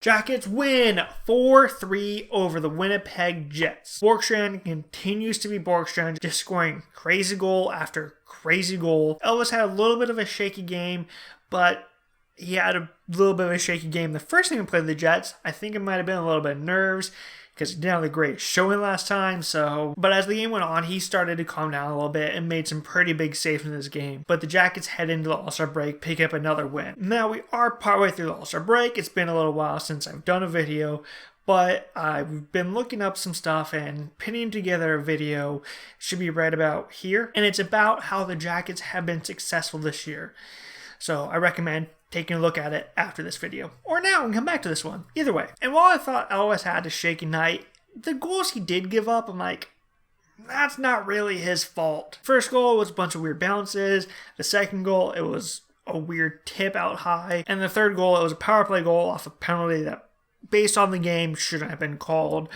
Jackets win 4-3 over the Winnipeg Jets. Borkstrand continues to be Borkstrand, just scoring crazy goal after crazy goal. Elvis had a little bit of a shaky game, but he had a little bit of a shaky game the first time he played the Jets. I think it might have been a little bit of nerves because he didn't have the great showing last time. But as the game went on, he started to calm down a little bit and made some pretty big saves in this game. But the Jackets head into the All-Star break, pick up another win. Now we are partway through the All-Star break. It's been a little while since I've done a video, but I've been looking up some stuff and pinning together a video. Should be right about here. And it's about how the Jackets have been successful this year. So I recommend taking a look at it after this video, or now and come back to this one. Either way. And while I thought Elvis had a shaky night, the goals he did give up, I'm like, that's not really his fault. First goal was a bunch of weird bounces. The second goal, it was a weird tip out high. And the third goal, it was a power play goal off a penalty that, based on the game, shouldn't have been called.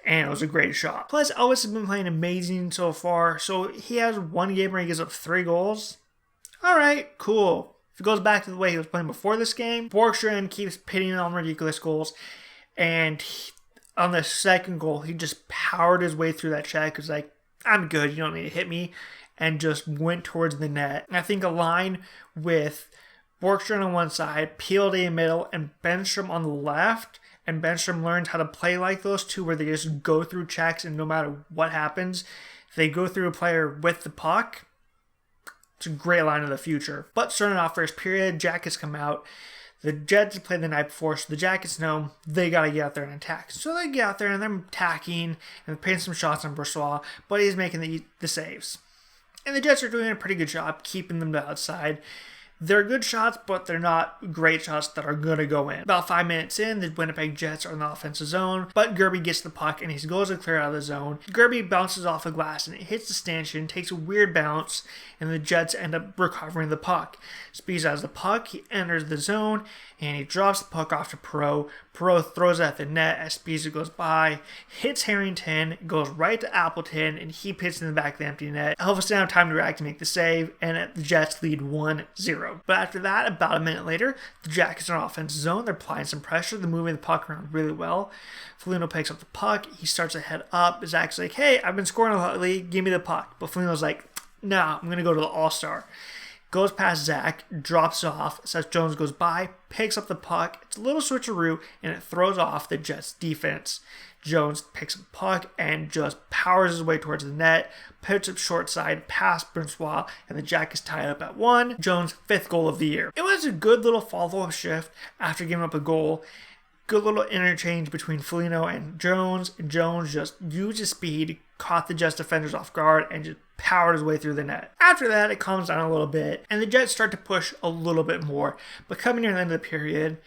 And it was a great shot. Plus, Elvis has been playing amazing so far. So he has one game where he gives up 3 goals. All right, cool. If it goes back to the way he was playing before this game, Borkstrand keeps pitting on ridiculous goals. And on the second goal, he just powered his way through that check. He was like, I'm good, you don't need to hit me. And just went towards the net. And I think a line with Borkstrand on one side, PLD in the middle, and Benstrom on the left. And Benstrom learned how to play like those two, where they just go through checks and no matter what happens, if they go through a player with the puck, it's a great line of the future. But starting off first period, Jackets come out. The Jets played the night before, so the Jackets know they got to get out there and attack. So they get out there and they're attacking and putting some shots on Brossoit, but he's making the saves. And the Jets are doing a pretty good job keeping them to the outside. They're good shots, but they're not great shots that are going to go in. About 5 minutes in, the Winnipeg Jets are in the offensive zone, but Gerby gets the puck and he goes to clear out of the zone. Gerby bounces off the glass and it hits the stanchion, takes a weird bounce, and the Jets end up recovering the puck. Speeds has the puck, he enters the zone, and he drops the puck off to Perreault. Perreault throws it at the net as Spiza goes by, hits Harrington, goes right to Appleton, and he hits in the back of the empty net. Elvis didn't have time to react to make the save, and the Jets lead 1-0. But after that, about a minute later, the Jackets are in offensive zone. They're applying some pressure. They're moving the puck around really well. Foligno picks up the puck. He starts to head up. Zach's like, hey, I've been scoring a lot lately. Give me the puck. But Foligno's like, nah, I'm going to go to the All-Star. Goes past Zach, drops off, Seth Jones goes by, picks up the puck. It's a little switcheroo, and it throws off the Jets' defense. Jones picks up the puck and just powers his way towards the net, puts it short side past Brossoit, and the Jackets tie up at 1. Jones' 5th goal of the year. It was a good little follow-up shift after giving up a goal. Good little interchange between Foligno and Jones. Jones just used his speed, caught the Jets defenders off guard, and just powered his way through the net. After that, it calms down a little bit, and the Jets start to push a little bit more. But coming near the end of the period,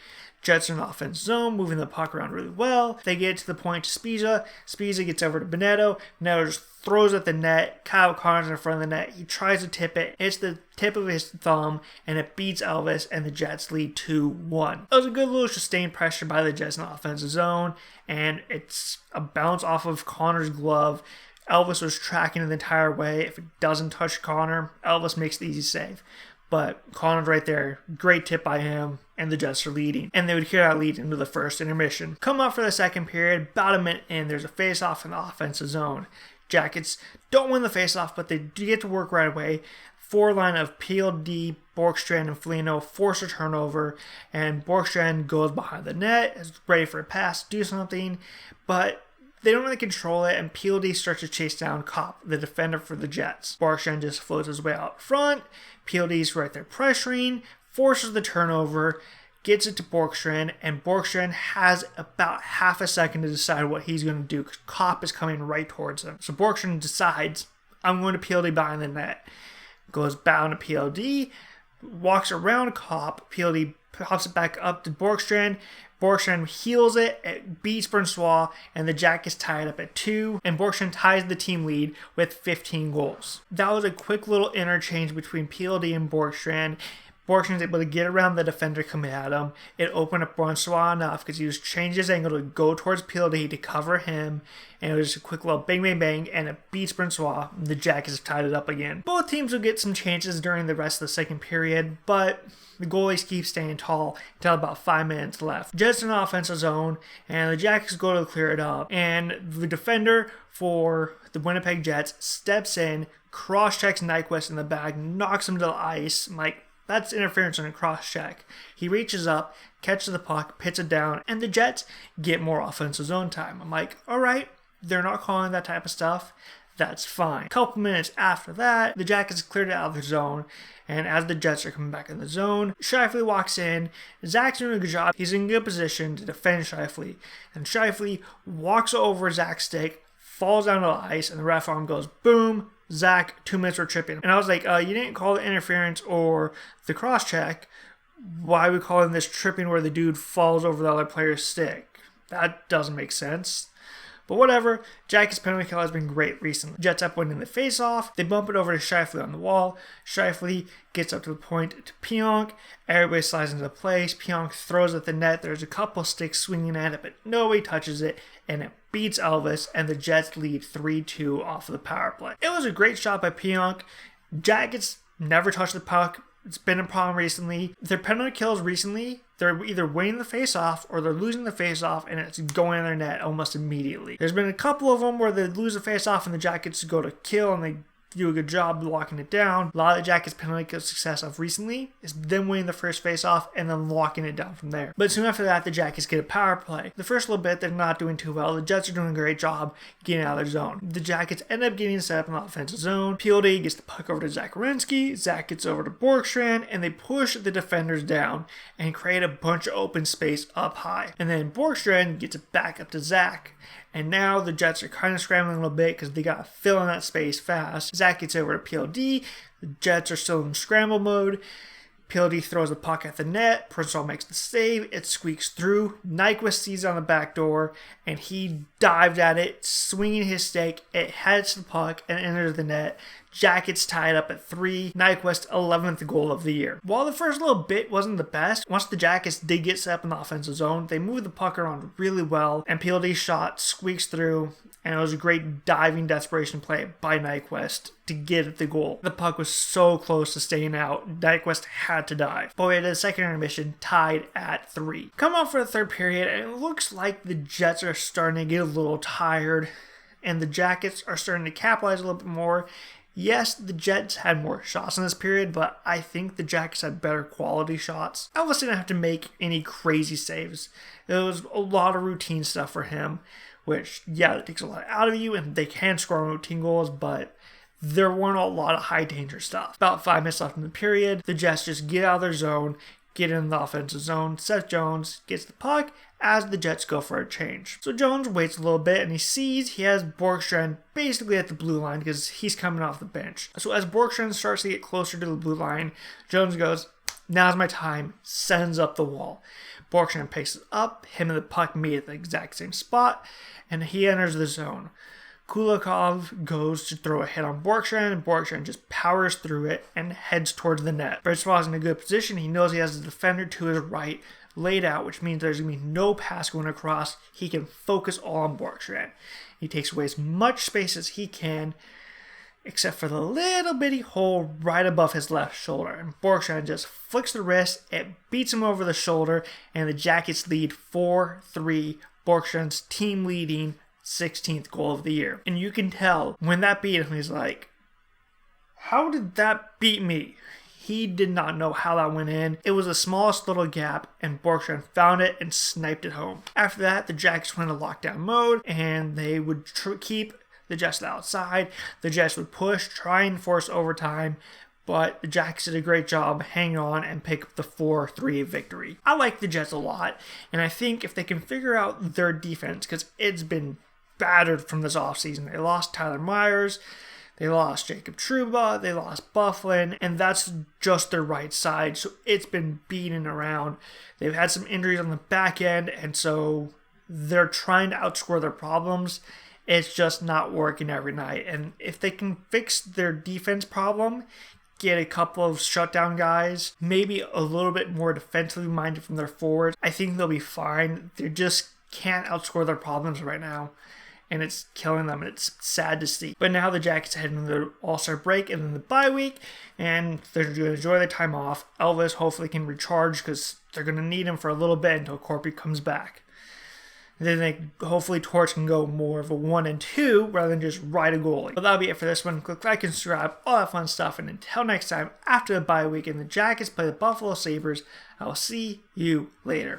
Jets are in the offense zone, moving the puck around really well. They get to the point to Spiza. Spiza gets over to Bonetto. Bonetto just throws at the net. Kyle Connor's in front of the net. He tries to tip it. It's the tip of his thumb, and it beats Elvis, and the Jets lead 2-1. It was a good little sustained pressure by the Jets in the offensive zone, and it's a bounce off of Connor's glove. Elvis was tracking it the entire way. If it doesn't touch Connor, Elvis makes the easy save. But Connor's right there. Great tip by him. And the Jets are leading. And they would carry that lead into the first intermission. Come up for the second period. About a minute in, there's a face-off in the offensive zone. Jackets don't win the face-off, but they do get to work right away. 4-line of PLD, Borkstrand, and Foligno force a turnover. And Borkstrand goes behind the net. Is ready for a pass to do something. But they don't really control it, and PLD starts to chase down Kopp, the defender for the Jets. Borkstrand just floats his way out front. PLD's right there pressuring, forces the turnover, gets it to Borkstrand, and Borkstrand has about half a second to decide what he's going to do because Kopp is coming right towards him. So Borkstrand decides, I'm going to PLD behind the net. Goes bound to PLD, walks around Kopp. PLD pops it back up to Borkstrand. Borkstrand heals it beats Brossoit, and the Jackets tie it up at 2, and Borkstrand ties the team lead with 15 goals. That was a quick little interchange between PLD and Borkstrand. Borgstrand's able to get around the defender coming at him. It opened up Francois enough because he was changing his angle to go towards PLD to cover him. And it was just a quick little bang, bang, bang, and it beats Francois. The Jackets have tied it up again. Both teams will get some chances during the rest of the second period, but the goalies keep staying tall until about 5 minutes left. Jets in the offensive zone, and the Jackets go to clear it up. And the defender for the Winnipeg Jets steps in, cross-checks Nyquist in the back, knocks him to the ice. I'm like, that's interference on a cross-check. He reaches up, catches the puck, pits it down, and the Jets get more offensive zone time. I'm like, all right, they're not calling that type of stuff. That's fine. A couple minutes after that, the Jackets cleared it out of their zone, and as the Jets are coming back in the zone, Scheifele walks in. Zach's doing a good job. He's in good position to defend Scheifele, and Scheifele walks over Zach's stick, falls down to the ice, and the ref arm goes boom. Zach, 2 minutes for tripping. And I was like, you didn't call the interference or the cross-check. Why are we calling this tripping where the dude falls over the other player's stick? That doesn't make sense. But whatever, Jackets' penalty kill has been great recently. Jets up winning the face-off. They bump it over to Scheifele on the wall. Scheifele gets up to the point to Pionk. Everybody slides into place. Pionk throws at the net. There's a couple sticks swinging at it, but nobody touches it, and it beats Elvis, and the Jets lead 3-2 off of the power play. It was a great shot by Pionk. Jackets never touched the puck. It's been a problem recently. Their penalty kills recently, they're either winning the face-off or they're losing the face-off, and it's going in their net almost immediately. There's been a couple of them where they lose the face-off and the Jackets go to kill and they do a good job locking it down. A lot of the Jackets' penalty kill success of recently is them winning the first face-off and then locking it down from there. But soon after that, the Jackets get a power play. The first little bit, they're not doing too well. The Jets are doing a great job getting out of their zone. The Jackets end up getting set up in the offensive zone. PLD gets the puck over to Zach Werenski. Zach gets over to Borgstrand, and they push the defenders down and create a bunch of open space up high. And then Borgstrand gets it back up to Zach. And now the Jets are kind of scrambling a little bit because they got to fill in that space fast. Zach gets over to PLD. The Jets are still in scramble mode. PLD throws the puck at the net. Princeall makes the save. It squeaks through. Nyquist sees it on the back door, and he dived at it, swinging his stick. It heads to the puck and enters the net. Jackets tied up at 3. Nyquist's 11th goal of the year. While the first little bit wasn't the best, once the Jackets did get set up in the offensive zone, they moved the puck around really well, and PLD's shot squeaks through, and it was a great diving desperation play by Nyquist to get at the goal. The puck was so close to staying out, Nyquist had to dive. But we had a second intermission tied at 3. Come on for the third period, and it looks like the Jets are starting to get a little tired, and the Jackets are starting to capitalize a little bit more. Yes, the Jets had more shots in this period, but I think the Jackets had better quality shots. Elvis didn't have to make any crazy saves. It was a lot of routine stuff for him, which, yeah, it takes a lot out of you, and they can score on routine goals, but there weren't a lot of high danger stuff. About 5 minutes left in the period, the Jets just get out of their zone, get in the offensive zone. Seth Jones gets the puck as the Jets go for a change. So Jones waits a little bit and he sees he has Borgstrand basically at the blue line because he's coming off the bench. So as Borgstrand starts to get closer to the blue line, Jones goes, "Now's my time," sends up the wall. Borgstrand paces up, him and the puck meet at the exact same spot, and he enters the zone. Kulikov goes to throw a hit on Borgstrand, and Borgstrand just powers through it and heads towards the net. Francois is in a good position. He knows he has the defender to his right laid out, which means there's going to be no pass going across. He can focus all on Borgstrand. He takes away as much space as he can, except for the little bitty hole right above his left shoulder. And Borgstrand just flicks the wrist, it beats him over the shoulder, and the Jackets lead 4-3. Borgstrand's team leading 16th goal of the year. And you can tell when that beat him, he's like, how did that beat me? He did not know how that went in. It was the smallest little gap, and Borgstrand found it and sniped it home. After that, the Jackets went into lockdown mode, and they would keep the Jets outside. The Jets would push, try and force overtime, but the Jackets did a great job hanging on and pick up the 4-3 victory. I like the Jets a lot, and I think if they can figure out their defense, because it's been battered from this offseason. They lost Tyler Myers, they lost Jacob Trouba, they lost Bufflin, and that's just their right side, so it's been beaten around. They've had some injuries on the back end, and so they're trying to outscore their problems. It's just not working every night, and if they can fix their defense problem, get a couple of shutdown guys, maybe a little bit more defensively minded from their forwards, I think they'll be fine. They just can't outscore their problems right now, and it's killing them. It's sad to see. But now the Jackets head into the All-Star break and then the bye week, and they're going to enjoy their time off. Elvis hopefully can recharge because they're going to need him for a little bit until Corpy comes back. Then hopefully Torch can go more of a 1 and 2 rather than just ride a goalie. But that'll be it for this one. Click like and subscribe, all that fun stuff. And until next time, after the bye week and the Jackets play the Buffalo Sabres, I will see you later.